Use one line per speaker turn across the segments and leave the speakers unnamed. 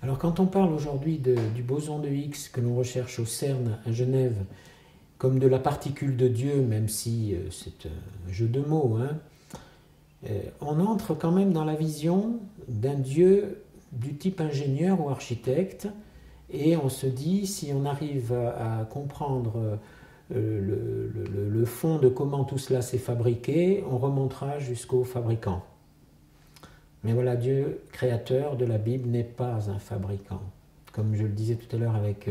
Alors quand on parle aujourd'hui du boson de Higgs que l'on recherche au CERN à Genève, comme de la particule de Dieu, même si c'est un jeu de mots, hein, on entre quand même dans la vision d'un Dieu du type ingénieur ou architecte, et on se dit, si on arrive à comprendre le fond de comment tout cela s'est fabriqué, on remontera jusqu'au fabricant. Mais voilà, Dieu, créateur de la Bible, n'est pas un fabricant. Comme je le disais tout à l'heure avec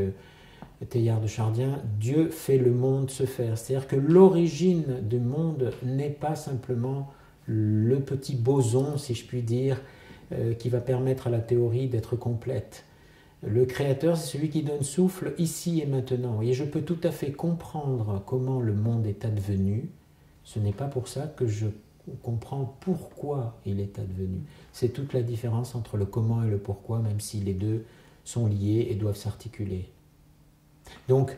Teilhard de Chardien, Dieu fait le monde se faire. C'est-à-dire que l'origine du monde n'est pas simplement le petit boson, si je puis dire, qui va permettre à la théorie d'être complète. Le créateur, c'est celui qui donne souffle ici et maintenant. Et je peux tout à fait comprendre comment le monde est advenu. Ce n'est pas pour ça que je comprends pourquoi il est advenu. C'est toute la différence entre le comment et le pourquoi, même si les deux sont liés et doivent s'articuler. Donc,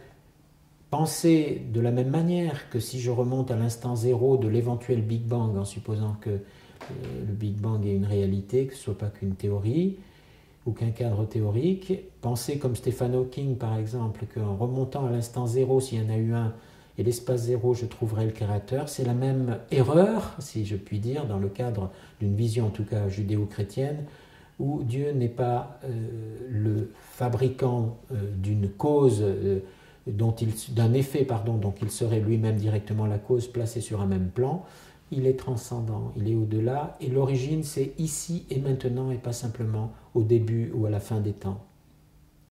penser de la même manière que si je remonte à l'instant zéro de l'éventuel Big Bang, en supposant que le Big Bang est une réalité, que ce ne soit pas qu'une théorie ou qu'un cadre théorique, penser comme Stephen Hawking par exemple, qu'en remontant à l'instant zéro, s'il y en a eu un, et l'espace zéro, je trouverai le créateur, c'est la même erreur, si je puis dire, dans le cadre d'une vision en tout cas judéo-chrétienne, où Dieu n'est pas le fabricant d'une cause, d'un effet, dont il serait lui-même directement la cause, placée sur un même plan. Il est transcendant, il est au-delà, et l'origine c'est ici et maintenant, et pas simplement au début ou à la fin des temps.